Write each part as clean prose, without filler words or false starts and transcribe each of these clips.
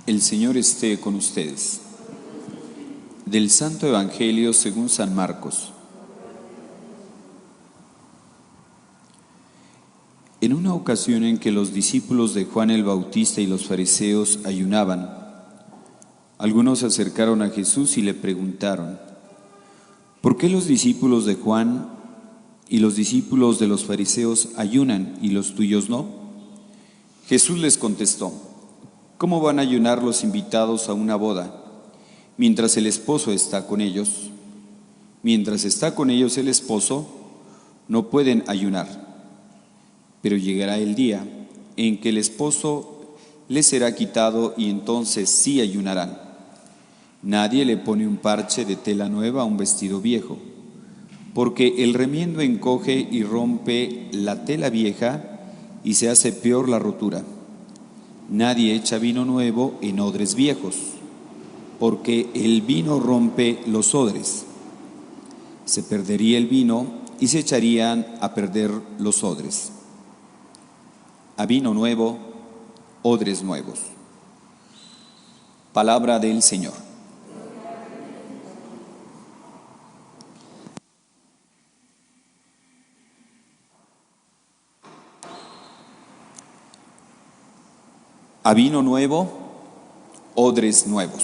El Señor esté con ustedes. Del Santo Evangelio según San Marcos. En una ocasión en que los discípulos de Juan el Bautista y los fariseos ayunaban, algunos se acercaron a Jesús y le preguntaron: ¿por qué los discípulos de Juan y los discípulos de los fariseos ayunan y los tuyos no? Jesús les contestó: ¿cómo van a ayunar los invitados a una boda mientras el esposo está con ellos? Mientras está con ellos el esposo, no pueden ayunar. Pero llegará el día en que el esposo les será quitado y entonces sí ayunarán. Nadie le pone un parche de tela nueva a un vestido viejo, porque el remiendo encoge y rompe la tela vieja y se hace peor la rotura. Nadie echa vino nuevo en odres viejos, porque el vino rompe los odres. Se perdería el vino y se echarían a perder los odres. A vino nuevo, odres nuevos. Palabra del Señor. A vino nuevo, odres nuevos.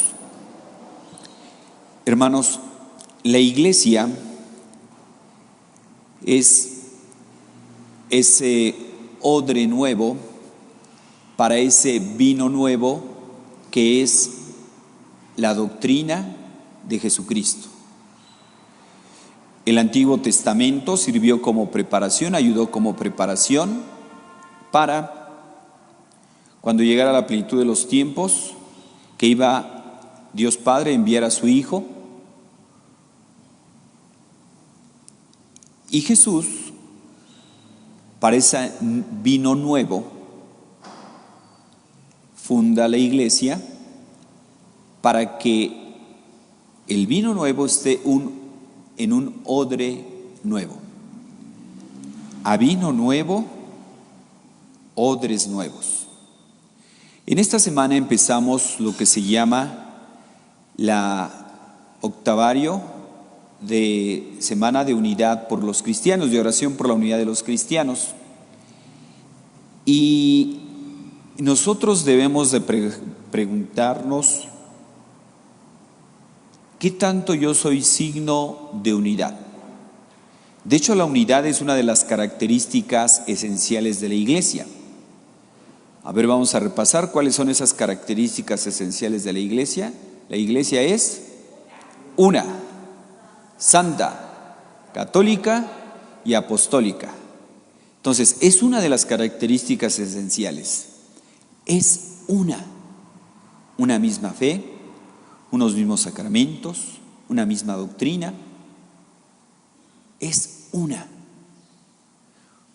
Hermanos, la iglesia es ese odre nuevo para ese vino nuevo que es la doctrina de Jesucristo. El Antiguo Testamento sirvió como preparación, ayudó como preparación para cuando llegara la plenitud de los tiempos, que iba Dios Padre a enviar a su Hijo. Y Jesús, para ese vino nuevo, funda la iglesia para que el vino nuevo esté en un odre nuevo. A vino nuevo, odres nuevos. En esta semana empezamos lo que se llama la octavario de Semana de Unidad por los Cristianos, de oración por la unidad de los cristianos. Y nosotros debemos de preguntarnos: ¿qué tanto yo soy signo de unidad? De hecho, la unidad es una de las características esenciales de la iglesia. A ver, vamos a repasar cuáles son esas características esenciales de la iglesia. La iglesia es una, santa, católica y apostólica. Entonces, es una de las características esenciales. Es una misma fe, unos mismos sacramentos, una misma doctrina. Es una.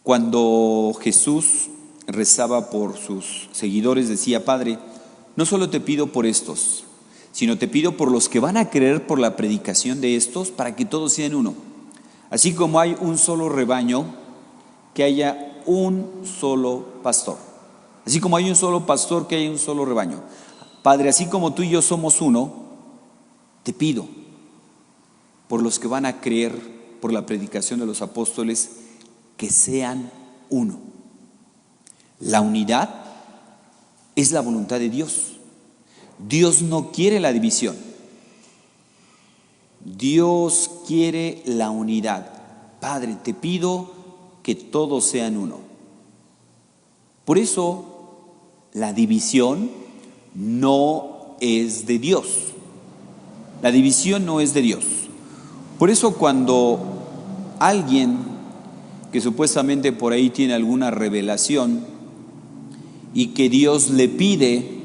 Cuando Jesús rezaba por sus seguidores, decía: Padre, no solo te pido por estos, sino te pido por los que van a creer por la predicación de estos, para que todos sean uno. Así como hay un solo rebaño, que haya un solo pastor. Así como hay un solo pastor, que haya un solo rebaño. Padre, así como tú y yo somos uno, te pido por los que van a creer por la predicación de los apóstoles, que sean uno. La unidad es la voluntad de Dios. Dios no quiere la división. Dios quiere la unidad. Padre, te pido que todos sean uno. Por eso, la división no es de Dios. La división no es de Dios. Por eso, cuando alguien que supuestamente por ahí tiene alguna revelación y que Dios le pide,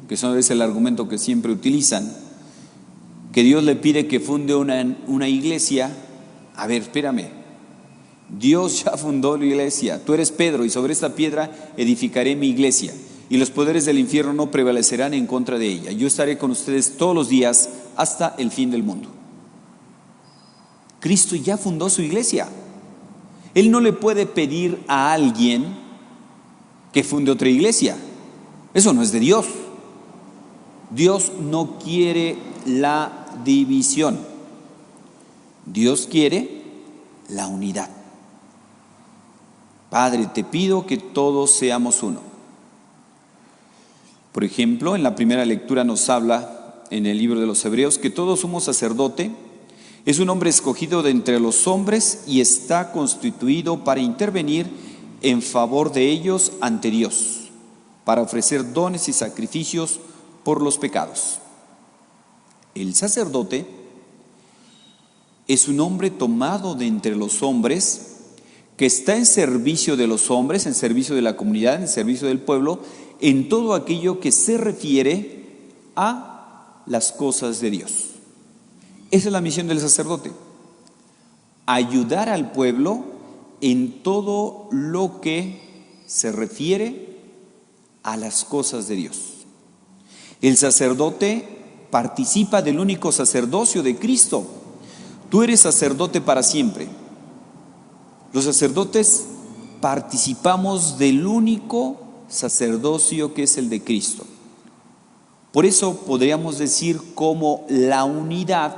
que eso es el argumento que siempre utilizan, que Dios le pide que funde una iglesia. A ver, espérame, Dios ya fundó la iglesia, tú eres Pedro y sobre esta piedra edificaré mi iglesia y los poderes del infierno no prevalecerán en contra de ella. Yo estaré con ustedes todos los días hasta el fin del mundo. Cristo ya fundó su iglesia. Él no le puede pedir a alguien que funde otra iglesia. Eso no es de Dios. Dios no quiere la división. Dios quiere la unidad. Padre, te pido que todos seamos uno. Por ejemplo, en la primera lectura nos habla en el libro de los Hebreos que todo sumo sacerdote es un hombre escogido de entre los hombres y está constituido para intervenir en favor de ellos ante Dios, para ofrecer dones y sacrificios por los pecados. El sacerdote es un hombre tomado de entre los hombres que está en servicio de los hombres, en servicio de la comunidad, en servicio del pueblo, en todo aquello que se refiere a las cosas de Dios. Esa es la misión del sacerdote: ayudar al pueblo en todo lo que se refiere a las cosas de Dios. El sacerdote participa del único sacerdocio de Cristo. Tú eres sacerdote para siempre. Los sacerdotes participamos del único sacerdocio que es el de Cristo. Por eso podríamos decir como la unidad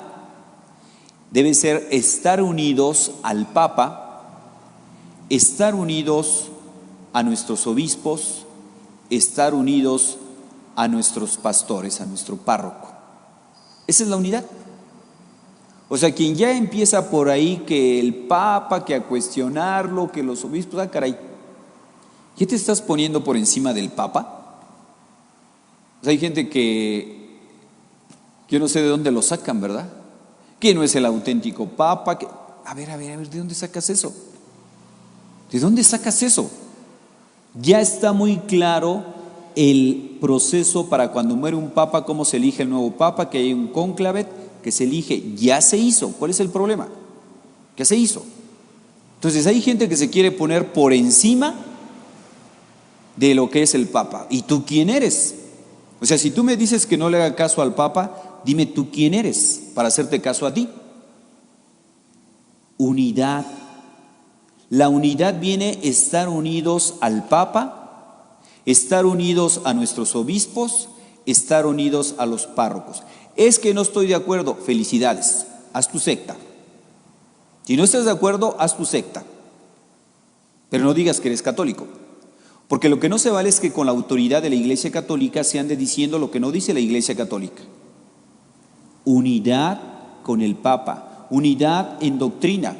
debe ser estar unidos al Papa, estar unidos a nuestros obispos, estar unidos a nuestros pastores, a nuestro párroco. Esa es la unidad. O sea, quien ya empieza por ahí que el Papa, que a cuestionarlo, que los obispos, caray, ¿ya te estás poniendo por encima del Papa? O sea, hay gente que yo no sé de dónde lo sacan, ¿verdad? Que no es el auténtico Papa. Que, a ver, ¿de dónde sacas eso? ¿De dónde sacas eso? Ya está muy claro el proceso para cuando muere un Papa, cómo se elige el nuevo Papa, que hay un cónclave que se elige, ya se hizo. ¿Cuál es el problema? ¿Qué se hizo? Entonces hay gente que se quiere poner por encima de lo que es el Papa. ¿Y tú quién eres? O sea, si tú me dices que no le haga caso al Papa, dime tú quién eres para hacerte caso a ti. Unidad. La unidad viene estar unidos al Papa, estar unidos a nuestros obispos, estar unidos a los párrocos. Es que no estoy de acuerdo, felicidades, haz tu secta. Si no estás de acuerdo, haz tu secta. Pero no digas que eres católico. Porque lo que no se vale es que con la autoridad de la Iglesia Católica se ande diciendo lo que no dice la Iglesia Católica. Unidad con el Papa, unidad en doctrina.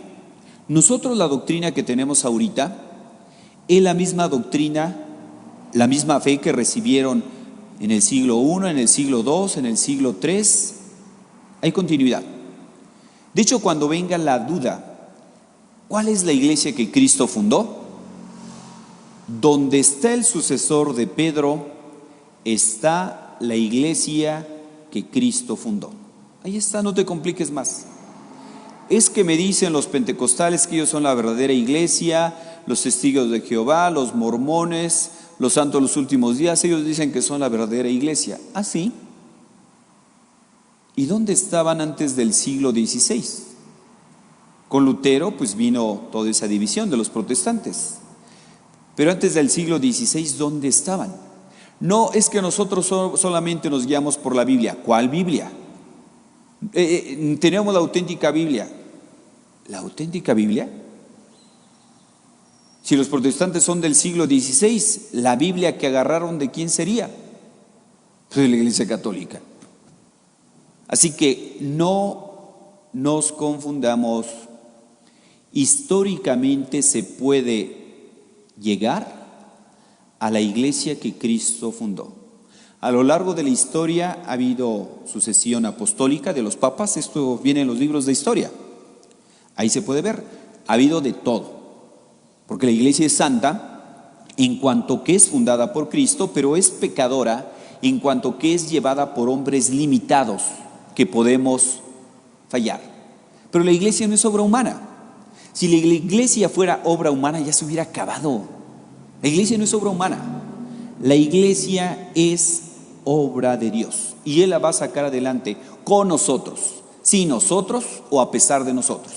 Nosotros la doctrina que tenemos ahorita es la misma doctrina, la misma fe que recibieron en el siglo I, en el siglo II, en el siglo III. Hay continuidad. De hecho, cuando venga la duda, ¿cuál es la iglesia que Cristo fundó? Donde está el sucesor de Pedro, está la iglesia que Cristo fundó. Ahí está, no te compliques más. Es que me dicen los pentecostales que ellos son la verdadera iglesia, los testigos de Jehová, los mormones, los santos de los últimos días, ellos dicen que son la verdadera iglesia. ¿Ah, sí? ¿Y dónde estaban antes del siglo XVI? Con Lutero pues vino toda esa división de los protestantes. Pero antes del siglo XVI, ¿dónde estaban? No es que nosotros solamente nos guiamos por la Biblia. ¿Cuál Biblia? Tenemos la auténtica Biblia. ¿La auténtica Biblia? Si los protestantes son del siglo XVI, ¿la Biblia que agarraron de quién sería? Pues de la Iglesia Católica. Así que no nos confundamos. Históricamente se puede llegar a la iglesia que Cristo fundó. A lo largo de la historia ha habido sucesión apostólica de los papas. Esto viene en los libros de historia. Ahí se puede ver. Ha habido de todo. Porque la iglesia es santa en cuanto que es fundada por Cristo, pero es pecadora en cuanto que es llevada por hombres limitados que podemos fallar. Pero la iglesia no es obra humana. Si la iglesia fuera obra humana ya se hubiera acabado. La iglesia no es obra humana. La iglesia es obra de Dios y Él la va a sacar adelante con nosotros, sin nosotros o a pesar de nosotros.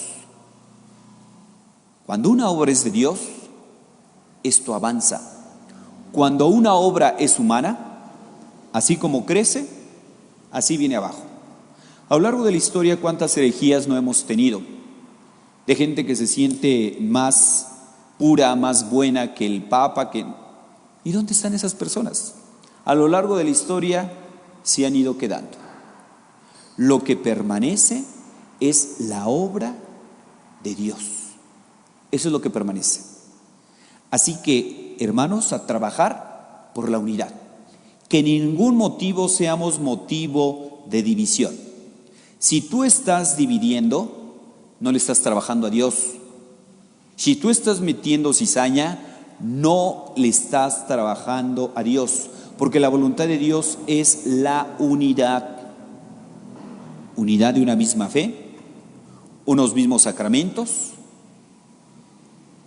Cuando una obra es de Dios, esto avanza. Cuando una obra es humana, así como crece, Así viene abajo. A lo largo de la historia, ¿cuántas herejías no hemos tenido? De gente que se siente más pura, más buena que el Papa. ¿Y dónde están esas personas? A lo largo de la historia se han ido quedando. Lo que permanece es la obra de Dios. Eso es lo que permanece. Así que, hermanos, a trabajar por la unidad. Que ningún motivo seamos motivo de división. Si tú estás dividiendo, no le estás trabajando a Dios. Si tú estás metiendo cizaña, no le estás trabajando a Dios, porque la voluntad de Dios es la unidad. Unidad de una misma fe, unos mismos sacramentos,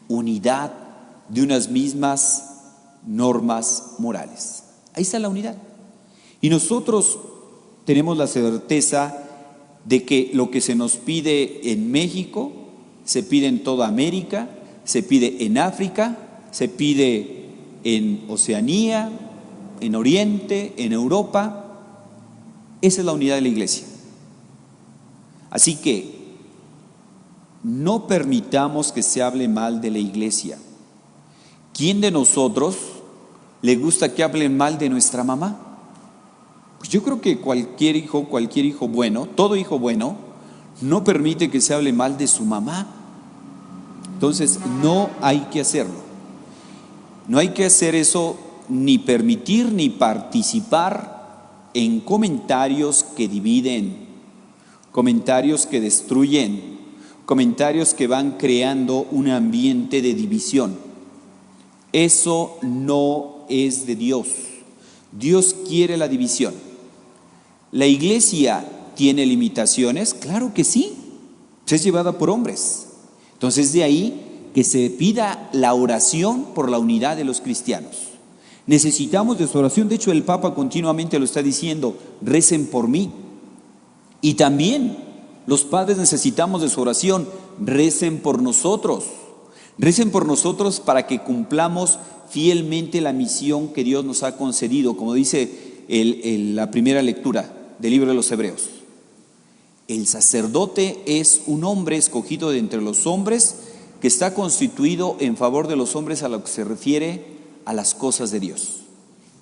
unidad de unas mismas normas morales. Ahí está la unidad. Y nosotros tenemos la certeza de que lo que se nos pide en México, se pide en toda América, se pide en África, se pide en Oceanía, en Oriente, en Europa. Esa es la unidad de la iglesia. Así que no permitamos que se hable mal de la iglesia. ¿Quién de nosotros le gusta que hablen mal de nuestra mamá? Pues yo creo que cualquier hijo bueno, todo hijo bueno, no permite que se hable mal de su mamá. Entonces no hay que hacerlo. No hay que hacer eso, ni permitir ni participar en comentarios que dividen, comentarios que destruyen, comentarios que van creando un ambiente de división. Eso no es de Dios. Dios quiere la división. ¿La iglesia tiene limitaciones? Claro que sí. Es llevada por hombres. Entonces de ahí que se pida la oración por la unidad de los cristianos. Necesitamos de su oración. De hecho, el Papa continuamente lo está diciendo: recen por mí. Y también los padres necesitamos de su oración. Recen por nosotros. Recen por nosotros para que cumplamos fielmente la misión que Dios nos ha concedido, como dice la primera lectura del libro de los Hebreos. El sacerdote es un hombre escogido de entre los hombres, que está constituido en favor de los hombres a lo que se refiere a las cosas de Dios.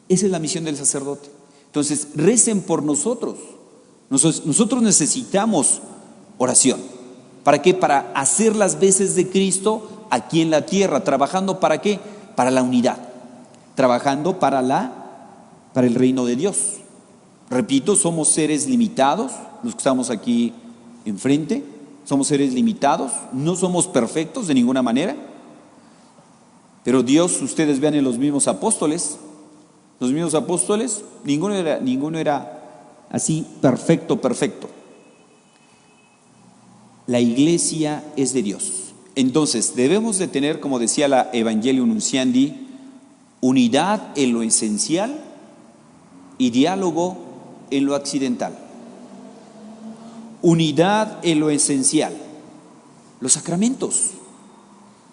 Esa es la misión del sacerdote. Entonces, recen por nosotros. Nosotros necesitamos oración. ¿Para qué? Para hacer las veces de Cristo aquí en la tierra. ¿Trabajando para qué? Para la unidad. Trabajando para el reino de Dios. Repito, somos seres limitados, los que estamos aquí enfrente. Somos seres limitados, no somos perfectos de ninguna manera. Pero Dios, ustedes vean en los mismos apóstoles, ninguno era así perfecto. La iglesia es de Dios. Entonces debemos de tener, como decía la Evangelium Nunciandi, unidad en lo esencial y diálogo en lo accidental. Unidad en lo esencial. Los sacramentos.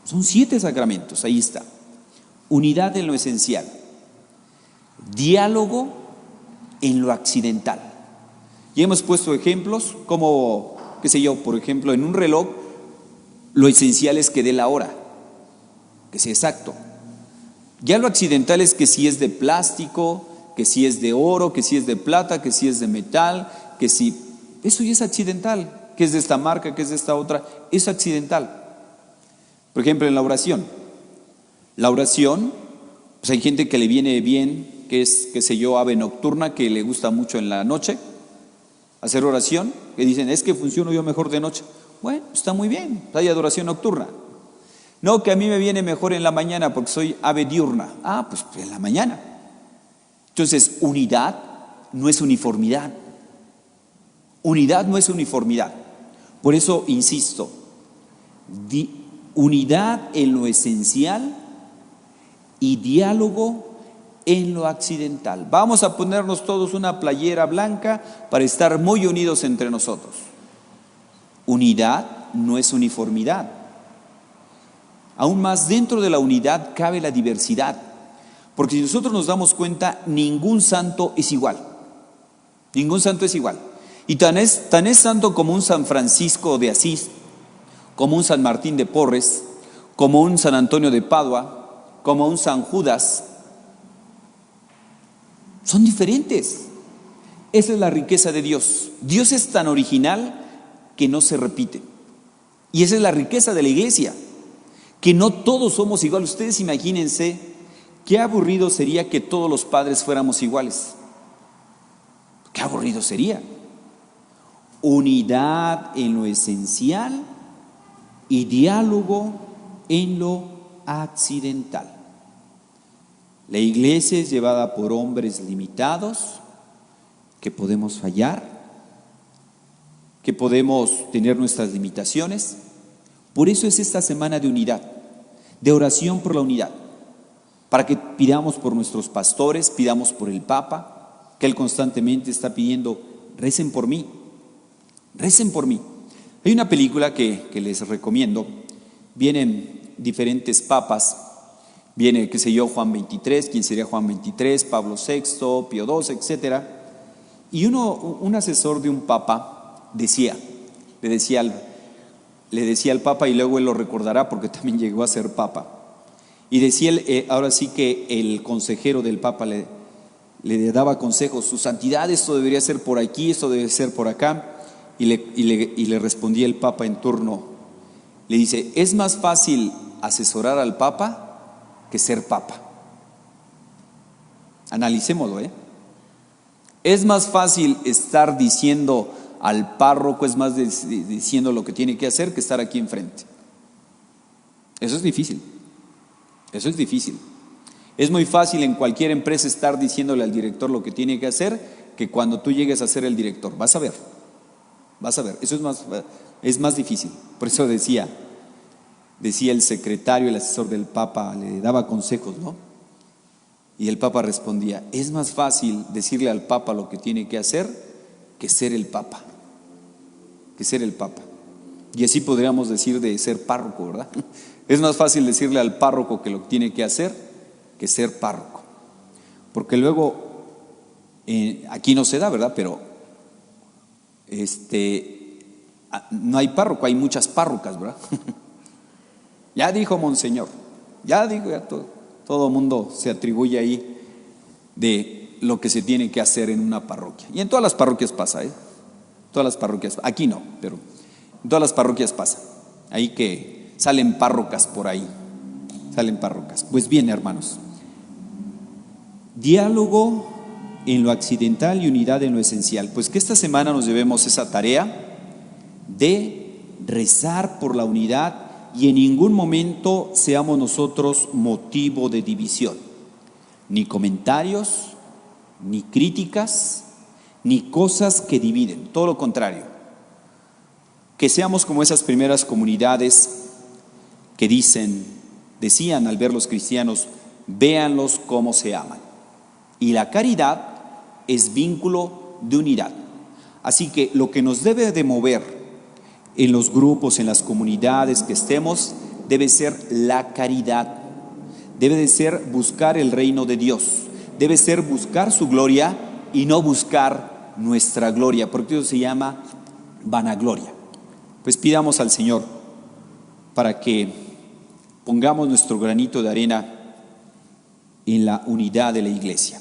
Son 7 sacramentos, ahí está. Unidad en lo esencial. Diálogo en lo accidental. Ya hemos puesto ejemplos como, por ejemplo, en un reloj, lo esencial es que dé la hora, que sea exacto. Ya lo accidental es que si es de plástico, que si es de oro, que si es de plata, que si es de metal, que si... Eso ya es accidental, que es de esta marca, que es de esta otra, es accidental. Por ejemplo, en la oración, pues hay gente que le viene bien, que es, ave nocturna, que le gusta mucho en la noche hacer oración, que dicen, es que funciono yo mejor de noche. Bueno, está muy bien, hay adoración nocturna. No, que a mí me viene mejor en la mañana porque soy ave diurna. Pues en la mañana. Entonces, unidad no es uniformidad. Unidad no es uniformidad. Por eso insisto, unidad en lo esencial y diálogo en lo accidental. Vamos a ponernos todos una playera blanca para estar muy unidos entre nosotros. Unidad no es uniformidad. Aún más, dentro de la unidad cabe la diversidad. Porque si nosotros nos damos cuenta, ningún santo es igual. Ningún santo es igual. Y tan es santo como un San Francisco de Asís, como un San Martín de Porres, como un San Antonio de Padua, como un San Judas. Son diferentes. Esa es la riqueza de Dios. Dios es tan original que no se repite. Y esa es la riqueza de la iglesia, que no todos somos iguales. Ustedes imagínense qué aburrido sería que todos los padres fuéramos iguales. Qué aburrido sería. Unidad en lo esencial y diálogo en lo accidental. La iglesia es llevada por hombres limitados, que podemos fallar, que podemos tener nuestras limitaciones. Por eso es esta semana de unidad, de oración por la unidad, para que pidamos por nuestros pastores, pidamos por el Papa, que él constantemente está pidiendo, recen por mí, recen por mí. Hay una película que les recomiendo, vienen diferentes papas, viene, qué sé yo, Juan 23, ¿quién sería Juan 23? Pablo VI, Pío II, etcétera. Y un asesor de un papa le decía al papa, y luego él lo recordará porque también llegó a ser papa, y decía, ahora sí que el consejero del papa le daba consejos, su santidad, esto debería ser por aquí, esto debe ser por acá, y le respondía el papa en turno, le dice, es más fácil asesorar al papa que ser papa. Analicémoslo, Es más fácil estar diciendo al párroco, es más diciendo lo que tiene que hacer, que estar aquí enfrente. Eso es difícil. Eso es difícil. Es muy fácil en cualquier empresa estar diciéndole al director lo que tiene que hacer, que cuando tú llegues a ser el director. Vas a ver. Eso es más difícil. Por eso decía el secretario, el asesor del Papa, le daba consejos, ¿no? Y el Papa respondía, es más fácil decirle al Papa lo que tiene que hacer que ser el Papa. Y así podríamos decir de ser párroco, ¿verdad? Es más fácil decirle al párroco que lo tiene que hacer que ser párroco. Porque luego, aquí no se da, ¿verdad? Pero no hay párroco, hay muchas párrocas, ¿verdad? Ya dijo Monseñor, ya todo mundo se atribuye ahí de lo que se tiene que hacer en una parroquia. Y en todas las parroquias pasa, Todas las parroquias, aquí no, pero en todas las parroquias pasa. Ahí que salen párrocas por ahí, Pues bien, hermanos, diálogo en lo accidental y unidad en lo esencial. Pues que esta semana nos llevemos esa tarea de rezar por la unidad y en ningún momento seamos nosotros motivo de división, ni comentarios, ni críticas, ni cosas que dividen, todo lo contrario. Que seamos como esas primeras comunidades que decían al ver los cristianos, véanlos cómo se aman. Y la caridad es vínculo de unidad. Así que lo que nos debe de mover en los grupos, en las comunidades que estemos, debe ser la caridad, debe de ser buscar el reino de Dios, debe ser buscar su gloria y no buscar nuestra gloria, porque eso se llama vanagloria. Pues pidamos al Señor para que pongamos nuestro granito de arena en la unidad de la iglesia.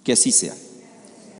Que así sea.